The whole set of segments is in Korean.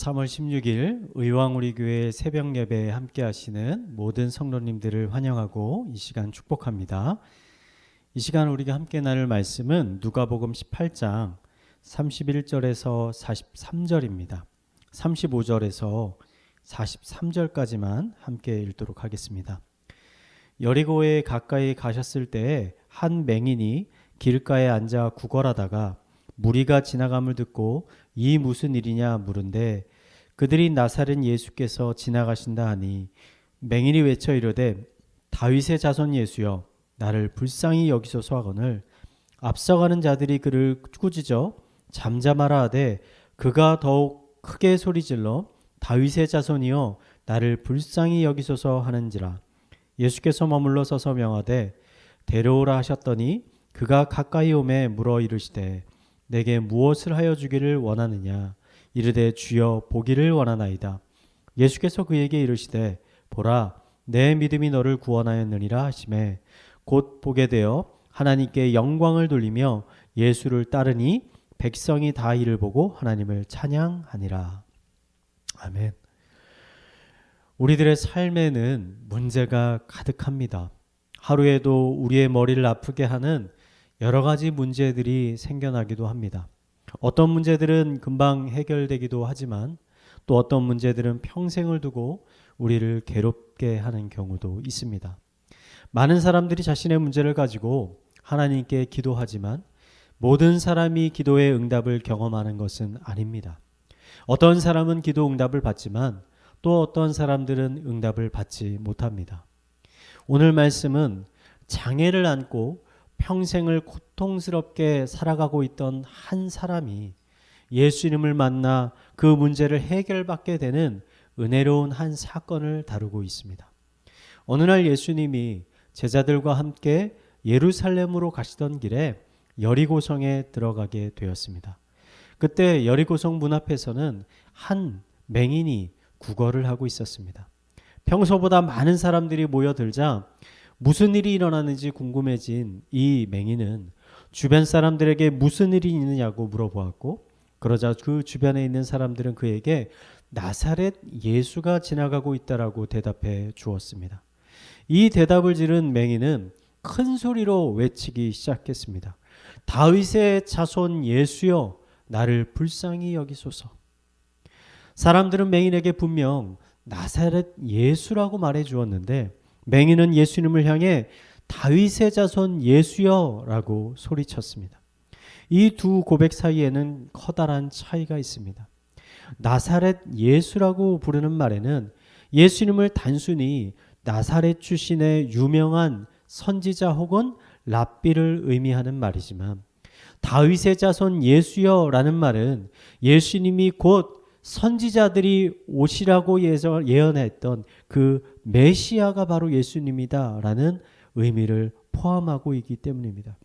3월 16일 의왕우리교회 새벽 예배에 함께 하시는 모든 성도님들을 환영하고 이 시간 축복합니다. 이 시간 우리가 함께 나눌 말씀은 누가복음 18장 31절에서 43절입니다. 35절에서 43절까지만 함께 읽도록 하겠습니다. 여리고에 가까이 가셨을 때에 한 맹인이 길가에 앉아 구걸하다가 무리가 지나감을 듣고 이 무슨 일이냐 물은데 그들이 나사렛 예수께서 지나가신다 하니 맹인이 외쳐 이르되 다윗의 자손 예수여 나를 불쌍히 여기소서 하거늘 앞서가는 자들이 그를 꾸짖어 잠잠하라 하되 그가 더욱 크게 소리질러 다윗의 자손이여 나를 불쌍히 여기소서 하는지라. 예수께서 머물러 서서 명하되 데려오라 하셨더니 그가 가까이 오매 물어 이르시되 내게 무엇을 하여 주기를 원하느냐. 이르되 주여 보기를 원하나이다. 예수께서 그에게 이르시되 보라 내 믿음이 너를 구원하였느니라 하시매 곧 보게 되어 하나님께 영광을 돌리며 예수를 따르니 백성이 다 이를 보고 하나님을 찬양하니라. 아멘. 우리들의 삶에는 문제가 가득합니다. 하루에도 우리의 머리를 아프게 하는 여러 가지 문제들이 생겨나기도 합니다. 어떤 문제들은 금방 해결되기도 하지만 또 어떤 문제들은 평생을 두고 우리를 괴롭게 하는 경우도 있습니다. 많은 사람들이 자신의 문제를 가지고 하나님께 기도하지만 모든 사람이 기도의 응답을 경험하는 것은 아닙니다. 어떤 사람은 기도 응답을 받지만 또 어떤 사람들은 응답을 받지 못합니다. 오늘 말씀은 장애를 안고 평생을 고통스럽게 살아가고 있던 한 사람이 예수님을 만나 그 문제를 해결받게 되는 은혜로운 한 사건을 다루고 있습니다. 어느 날 예수님이 제자들과 함께 예루살렘으로 가시던 길에 여리고성에 들어가게 되었습니다. 그때 여리고성 문 앞에서는 한 맹인이 구걸을 하고 있었습니다. 평소보다 많은 사람들이 모여들자 무슨 일이 일어나는지 궁금해진 이 맹인은 주변 사람들에게 무슨 일이 있느냐고 물어보았고 그러자 그 주변에 있는 사람들은 그에게 나사렛 예수가 지나가고 있다라고 대답해 주었습니다. 이 대답을 들은 맹인은 큰 소리로 외치기 시작했습니다. 다윗의 자손 예수여 나를 불쌍히 여기소서. 사람들은 맹인에게 분명 나사렛 예수라고 말해 주었는데 맹인은 예수님을 향해 다윗의 자손 예수여 라고 소리쳤습니다. 이 두 고백 사이에는 커다란 차이가 있습니다. 나사렛 예수라고 부르는 말에는 예수님을 단순히 나사렛 출신의 유명한 선지자 혹은 랍비를 의미하는 말이지만 다윗의 자손 예수여 라는 말은 예수님이 곧 선지자들이 오시라고 예언했던 그 메시아가 바로 예수님이다라는 의미를 포함하고 있기 때문입니다.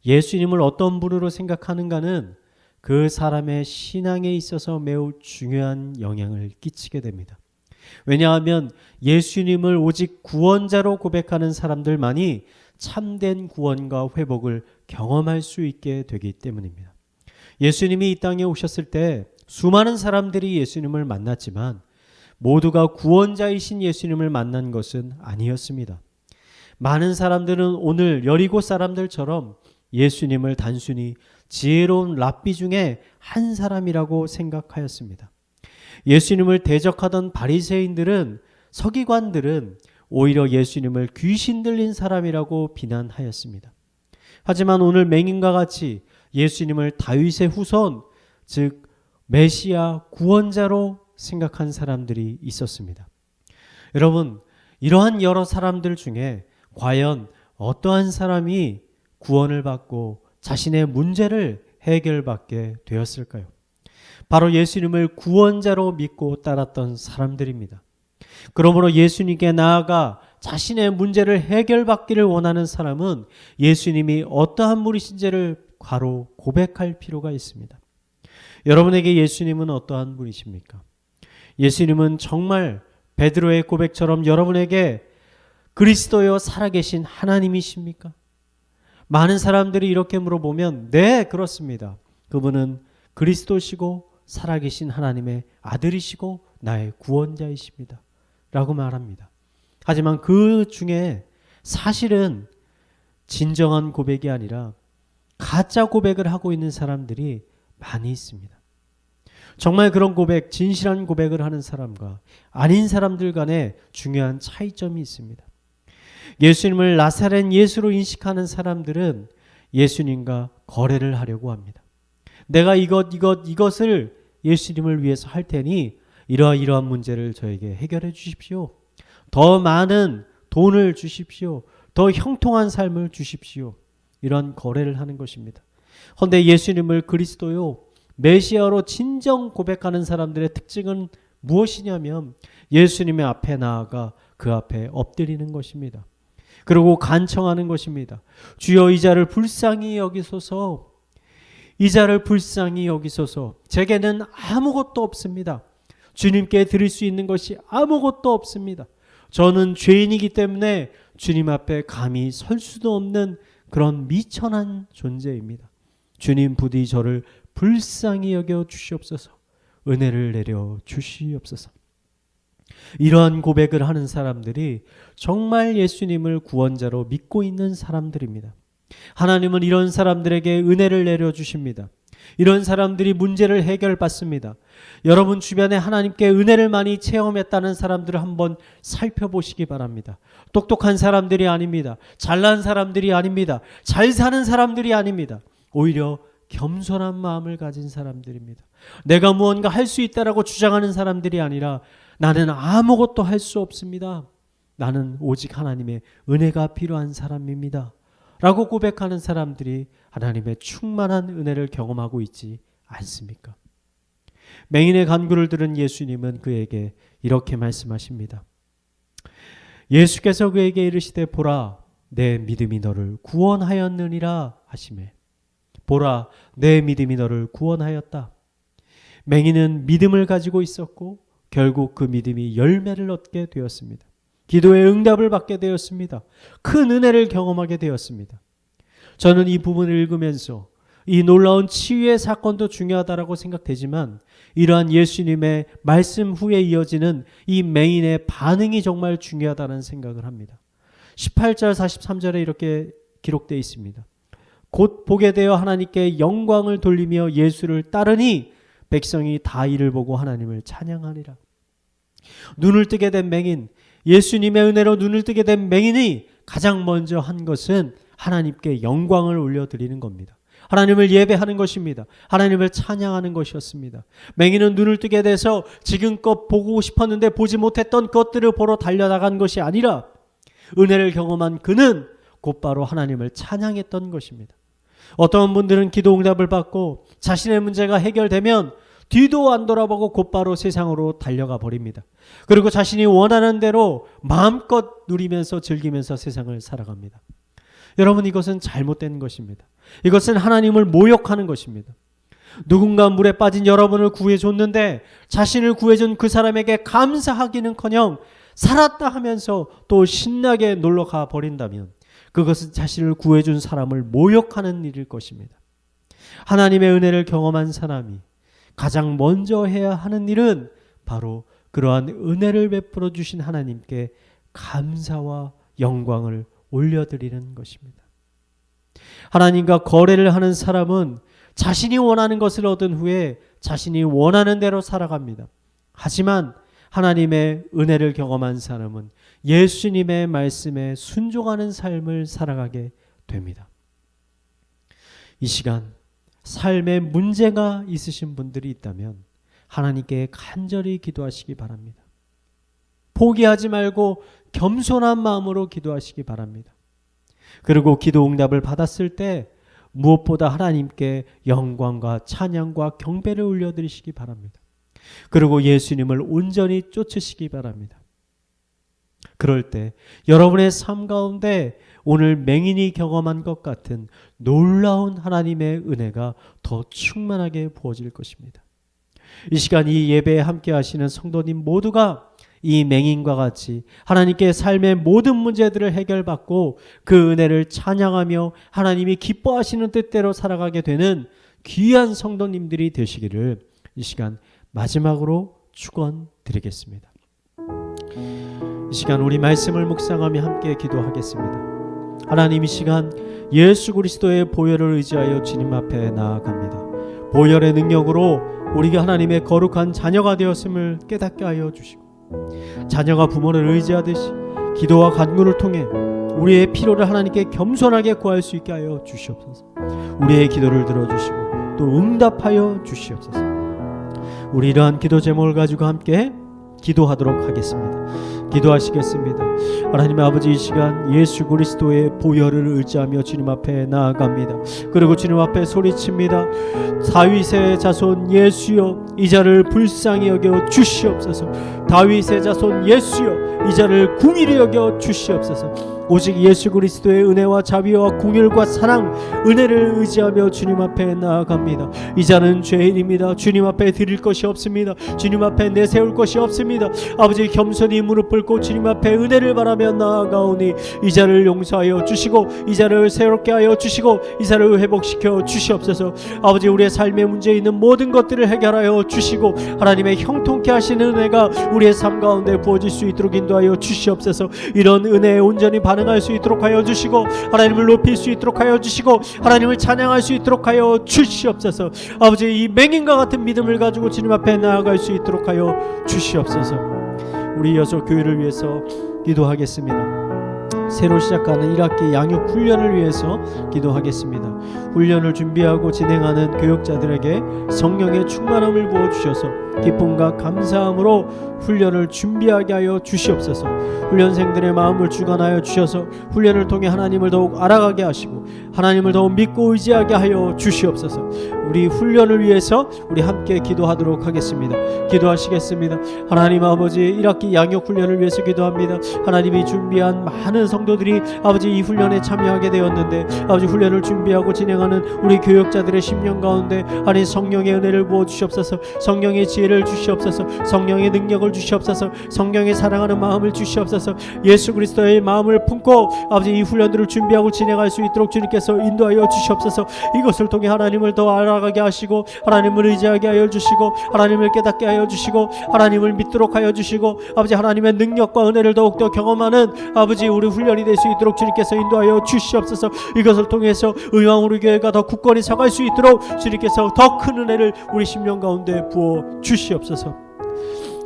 예수님을 어떤 분으로 생각하는가는 그 사람의 신앙에 있어서 매우 중요한 영향을 끼치게 됩니다. 왜냐하면 예수님을 오직 구원자로 고백하는 사람들만이 참된 구원과 회복을 경험할 수 있게 되기 때문입니다. 예수님이 이 땅에 오셨을 때 수많은 사람들이 예수님을 만났지만 모두가 구원자이신 예수님을 만난 것은 아니었습니다. 많은 사람들은 오늘 여리고 사람들처럼 예수님을 단순히 지혜로운 랍비 중에 한 사람이라고 생각하였습니다. 예수님을 대적하던 바리새인들은 서기관들은 오히려 예수님을 귀신 들린 사람이라고 비난하였습니다. 하지만 오늘 맹인과 같이 예수님을 다윗의 후손 즉 메시아 구원자로 생각한 사람들이 있었습니다. 여러분, 이러한 여러 사람들 중에 과연 어떠한 사람이 구원을 받고 자신의 문제를 해결받게 되었을까요? 바로 예수님을 구원자로 믿고 따랐던 사람들입니다. 그러므로 예수님께 나아가 자신의 문제를 해결받기를 원하는 사람은 예수님이 어떠한 분이신지를 바로 고백할 필요가 있습니다. 여러분에게 예수님은 어떠한 분이십니까? 예수님은 정말 베드로의 고백처럼 여러분에게 그리스도여 살아계신 하나님이십니까? 많은 사람들이 이렇게 물어보면 네, 그렇습니다. 그분은 그리스도시고 살아계신 하나님의 아들이시고 나의 구원자이십니다. 라고 말합니다. 하지만 그 중에 사실은 진정한 고백이 아니라 가짜 고백을 하고 있는 사람들이 많이 있습니다. 정말 그런 고백, 진실한 고백을 하는 사람과 아닌 사람들 간에 중요한 차이점이 있습니다. 예수님을 나사렛 예수로 인식하는 사람들은 예수님과 거래를 하려고 합니다. 내가 이것을 예수님을 위해서 할 테니 이러한 문제를 저에게 해결해 주십시오. 더 많은 돈을 주십시오. 더 형통한 삶을 주십시오. 이런 거래를 하는 것입니다. 그런데 예수님을 그리스도요, 메시아로 진정 고백하는 사람들의 특징은 무엇이냐면 예수님의 앞에 나아가 그 앞에 엎드리는 것입니다. 그리고 간청하는 것입니다. 주여 이 자를 불쌍히 여기소서. 이 자를 불쌍히 여기소서. 제게는 아무것도 없습니다. 주님께 드릴 수 있는 것이 아무것도 없습니다. 저는 죄인이기 때문에 주님 앞에 감히 설 수도 없는 그런 미천한 존재입니다. 주님 부디 저를 불쌍히 여겨 주시옵소서. 은혜를 내려 주시옵소서. 이러한 고백을 하는 사람들이 정말 예수님을 구원자로 믿고 있는 사람들입니다. 하나님은 이런 사람들에게 은혜를 내려 주십니다. 이런 사람들이 문제를 해결받습니다. 여러분 주변에 하나님께 은혜를 많이 체험했다는 사람들을 한번 살펴보시기 바랍니다. 똑똑한 사람들이 아닙니다. 잘난 사람들이 아닙니다. 잘 사는 사람들이 아닙니다. 오히려 겸손한 마음을 가진 사람들입니다. 내가 무언가 할 수 있다라고 주장하는 사람들이 아니라 나는 아무것도 할 수 없습니다. 나는 오직 하나님의 은혜가 필요한 사람입니다. 라고 고백하는 사람들이 하나님의 충만한 은혜를 경험하고 있지 않습니까? 맹인의 간구를 들은 예수님은 그에게 이렇게 말씀하십니다. 예수께서 그에게 이르시되 보라 내 믿음이 너를 구원하였느니라 하시매 보라 내 믿음이 너를 구원하였다. 맹인은 믿음을 가지고 있었고 결국 그 믿음이 열매를 얻게 되었습니다. 기도의 응답을 받게 되었습니다. 큰 은혜를 경험하게 되었습니다. 저는 이 부분을 읽으면서 이 놀라운 치유의 사건도 중요하다고 생각되지만 이러한 예수님의 말씀 후에 이어지는 이 맹인의 반응이 정말 중요하다는 생각을 합니다. 18절 43절에 이렇게 기록되어 있습니다. 곧 보게 되어 하나님께 영광을 돌리며 예수를 따르니 백성이 다 이를 보고 하나님을 찬양하니라. 눈을 뜨게 된 맹인, 예수님의 은혜로 눈을 뜨게 된 맹인이 가장 먼저 한 것은 하나님께 영광을 올려드리는 겁니다. 하나님을 예배하는 것입니다. 하나님을 찬양하는 것이었습니다. 맹인은 눈을 뜨게 돼서 지금껏 보고 싶었는데 보지 못했던 것들을 보러 달려나간 것이 아니라 은혜를 경험한 그는 곧바로 하나님을 찬양했던 것입니다. 어떤 분들은 기도 응답을 받고 자신의 문제가 해결되면 뒤도 안 돌아보고 곧바로 세상으로 달려가 버립니다. 그리고 자신이 원하는 대로 마음껏 누리면서 즐기면서 세상을 살아갑니다. 여러분 이것은 잘못된 것입니다. 이것은 하나님을 모욕하는 것입니다. 누군가 물에 빠진 여러분을 구해줬는데 자신을 구해준 그 사람에게 감사하기는커녕 살았다 하면서 또 신나게 놀러가 버린다면 그것은 자신을 구해준 사람을 모욕하는 일일 것입니다. 하나님의 은혜를 경험한 사람이 가장 먼저 해야 하는 일은 바로 그러한 은혜를 베풀어 주신 하나님께 감사와 영광을 올려드리는 것입니다. 하나님과 거래를 하는 사람은 자신이 원하는 것을 얻은 후에 자신이 원하는 대로 살아갑니다. 하지만 하나님의 은혜를 경험한 사람은 예수님의 말씀에 순종하는 삶을 살아가게 됩니다. 이 시간 삶에 문제가 있으신 분들이 있다면 하나님께 간절히 기도하시기 바랍니다. 포기하지 말고 겸손한 마음으로 기도하시기 바랍니다. 그리고 기도 응답을 받았을 때 무엇보다 하나님께 영광과 찬양과 경배를 올려드리시기 바랍니다. 그리고 예수님을 온전히 쫓으시기 바랍니다. 그럴 때 여러분의 삶 가운데 오늘 맹인이 경험한 것 같은 놀라운 하나님의 은혜가 더 충만하게 부어질 것입니다. 이 시간 이 예배에 함께 하시는 성도님 모두가 이 맹인과 같이 하나님께 삶의 모든 문제들을 해결받고 그 은혜를 찬양하며 하나님이 기뻐하시는 뜻대로 살아가게 되는 귀한 성도님들이 되시기를 이 시간 마지막으로 축원드리겠습니다. 이 시간 우리 말씀을 묵상하며 함께 기도하겠습니다. 하나님, 이 시간 예수 그리스도의 보혈을 의지하여 주님 앞에 나아갑니다. 보혈의 능력으로 우리가 하나님의 거룩한 자녀가 되었음을 깨닫게 하여 주시고, 자녀가 부모를 의지하듯이 기도와 간구를 통해 우리의 필요를 하나님께 겸손하게 구할 수 있게 하여 주시옵소서. 우리의 기도를 들어주시고 또 응답하여 주시옵소서. 우리 이러한 기도 제목을 가지고 함께 기도하도록 하겠습니다. 기도하시겠습니다. 하나님 아버지, 이 시간 예수 그리스도의 보혈을 의지하며 주님 앞에 나아갑니다. 그리고 주님 앞에 소리칩니다. 다윗의 자손 예수여, 이 자를 불쌍히 여겨 주시옵소서. 다윗의 자손 예수여, 이 자를 궁일히 여겨 주시옵소서. 오직 예수 그리스도의 은혜와 자비와 긍휼과 사랑, 은혜를 의지하며 주님 앞에 나아갑니다. 이 자는 죄인입니다. 주님 앞에 드릴 것이 없습니다. 주님 앞에 내세울 것이 없습니다. 아버지, 겸손히 무릎 꿇고 주님 앞에 은혜를 바라며 나아가오니 이 자를 용서하여 주시고 이 자를 새롭게 하여 주시고 이 자를 회복시켜 주시옵소서. 아버지, 우리의 삶의 문제에 있는 모든 것들을 해결하여 주시고 하나님의 형통케 하시는 은혜가 우리의 삶 가운데 부어질 수 있도록 인도하여 주시옵소서. 이런 은혜에 온전히 반응할 수 있도록 하여 주시고, 하나님을 높일 수 있도록 하여 주시고, 하나님을 찬양할 수 있도록 하여 주시옵소서. 아버지, 이 맹인과 같은 믿음을 가지고 주님 앞에 나아갈 수 있도록 하여 주시옵소서. 우리 여섯 교회를 위해서 기도하겠습니다. 새로 시작하는 1학기 양육 훈련을 위해서 기도하겠습니다. 훈련을 준비하고 진행하는 교육자들에게 성령의 충만함을 부어주셔서 기쁨과 감사함으로 훈련을 준비하게 하여 주시옵소서. 훈련생들의 마음을 주관하여 주셔서 훈련을 통해 하나님을 더욱 알아가게 하시고 하나님을 더욱 믿고 의지하게 하여 주시옵소서. 우리 훈련을 위해서 우리 함께 기도하도록 하겠습니다. 기도하시겠습니다. 하나님 아버지, 1학기 양육 훈련을 위해서 기도합니다. 하나님이 준비한 많은 성도들이 아버지 이 훈련에 참여하게 되었는데, 아버지 훈련을 준비하고 진행하는 우리 교육자들의 심령 가운데 하나님 성령의 은혜를 부어 주시옵소서. 성령의 지혜를 주시옵소서. 성령의 능력을 주시옵소서. 성령의 사랑하는 마음을 주시옵소서. 예수 그리스도의 마음을 품고 아버지 이 훈련들을 준비하고 진행할 수 있도록 주님께서 인도하여 주시옵소서. 이것을 통해 하나님을 더 알아가게 하시고 하나님을 의지하게 하여 주시고 하나님을 깨닫게 하여 주시고 하나님을 믿도록 하여 주시고 아버지 하나님의 능력과 은혜를 더욱더 경험하는 아버지 우리 훈련이 될 수 있도록 주님께서 인도하여 주시옵소서. 이것을 통해서 의왕 우리 교회가 더 굳건히 서갈 수 있도록 주님께서 더 큰 은혜를 우리 심령 가운데 부어 주시옵소서.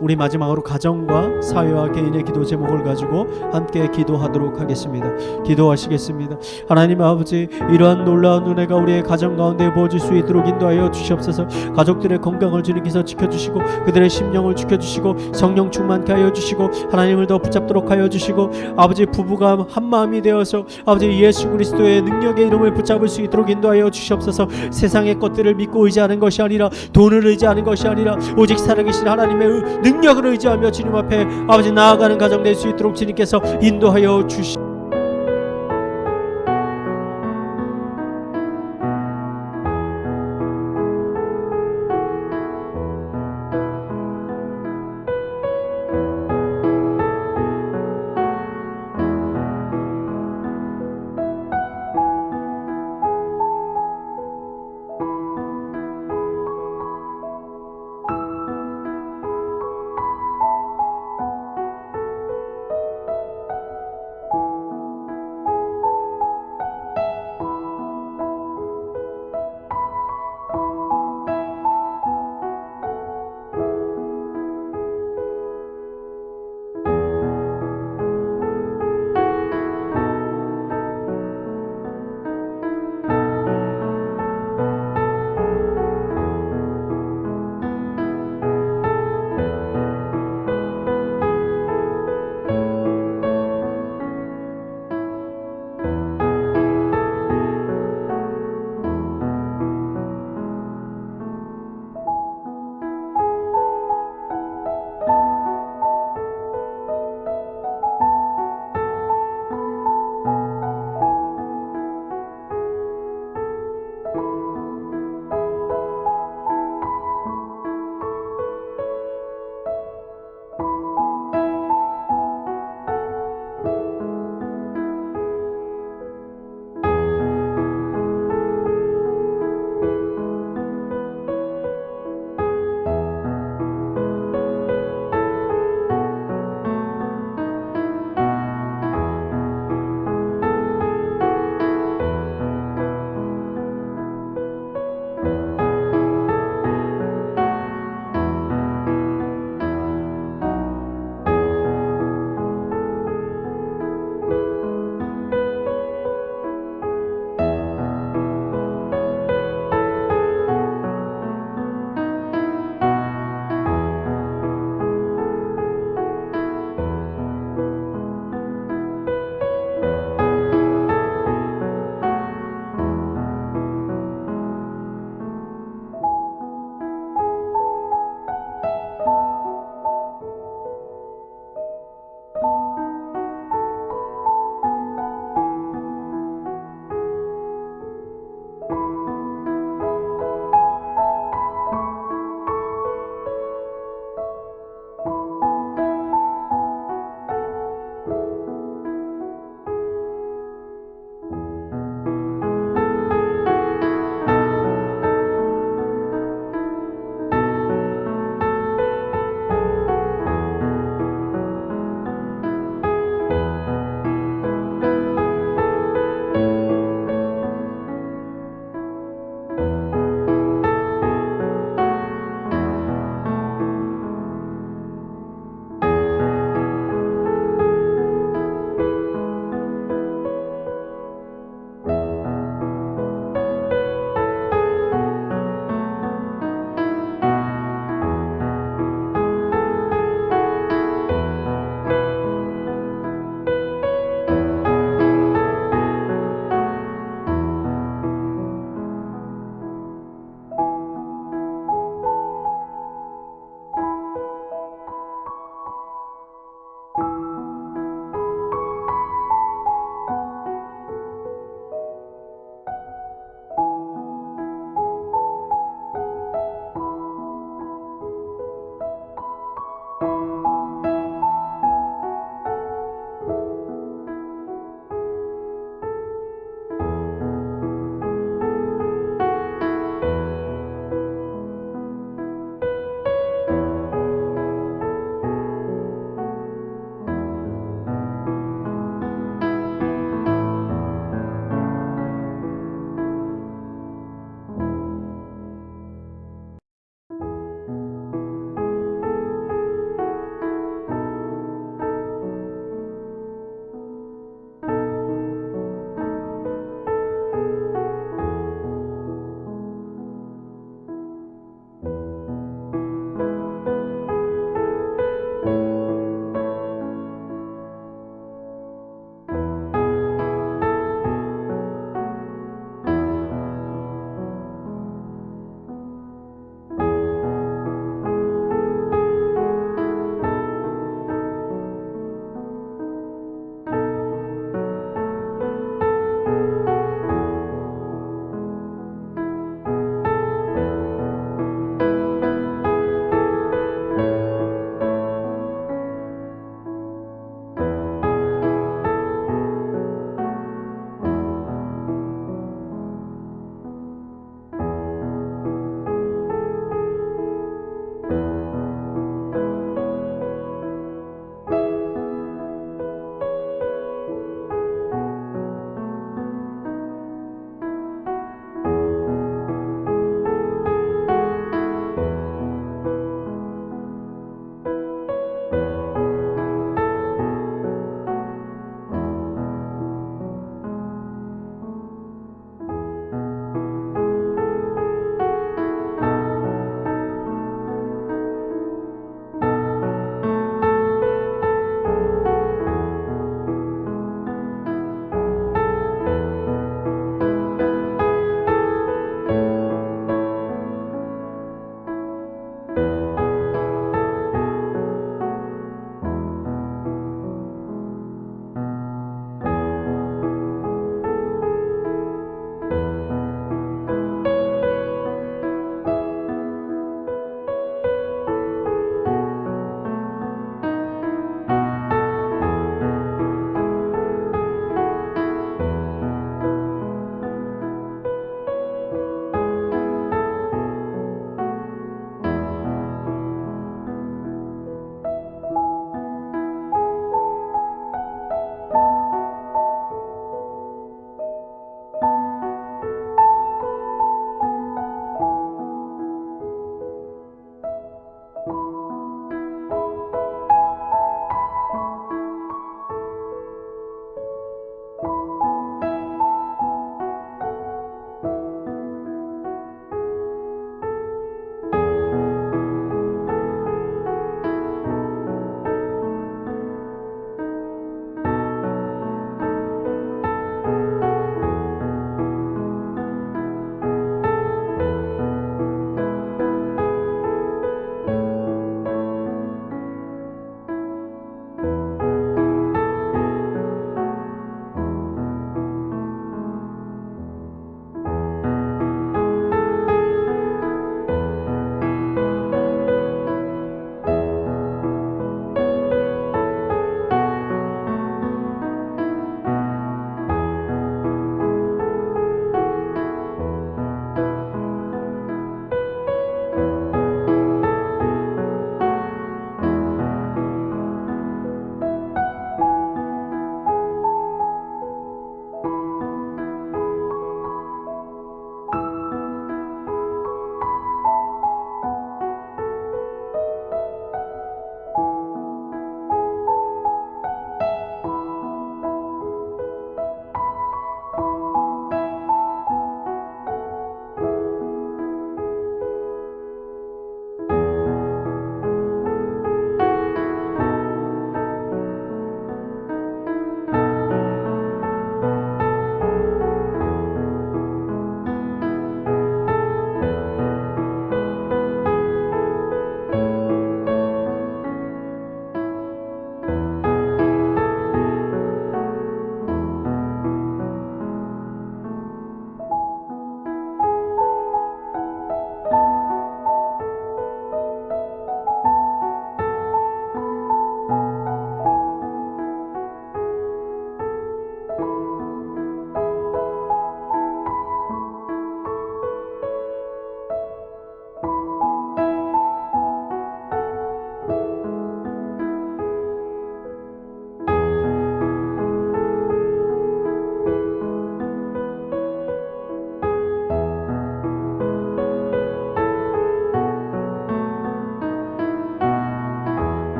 우리 마지막으로 가정과 사회와 개인의 기도 제목을 가지고 함께 기도하도록 하겠습니다. 기도하시겠습니다. 하나님 아버지, 이러한 놀라운 은혜가 우리의 가정 가운데 부어질 수 있도록 인도하여 주시옵소서. 가족들의 건강을 주님께서 지켜주시고 그들의 심령을 지켜주시고 성령 충만케 하여 주시고 하나님을 더 붙잡도록 하여 주시고 아버지 부부가 한마음이 되어서 아버지 예수 그리스도의 능력의 이름을 붙잡을 수 있도록 인도하여 주시옵소서. 세상의 것들을 믿고 의지하는 것이 아니라 돈을 의지하는 것이 아니라 오직 살아계신 하나님의 능력을 의지하며 주님 앞에 아버지 나아가는 가정 될 수 있도록 주님께서 인도하여 주시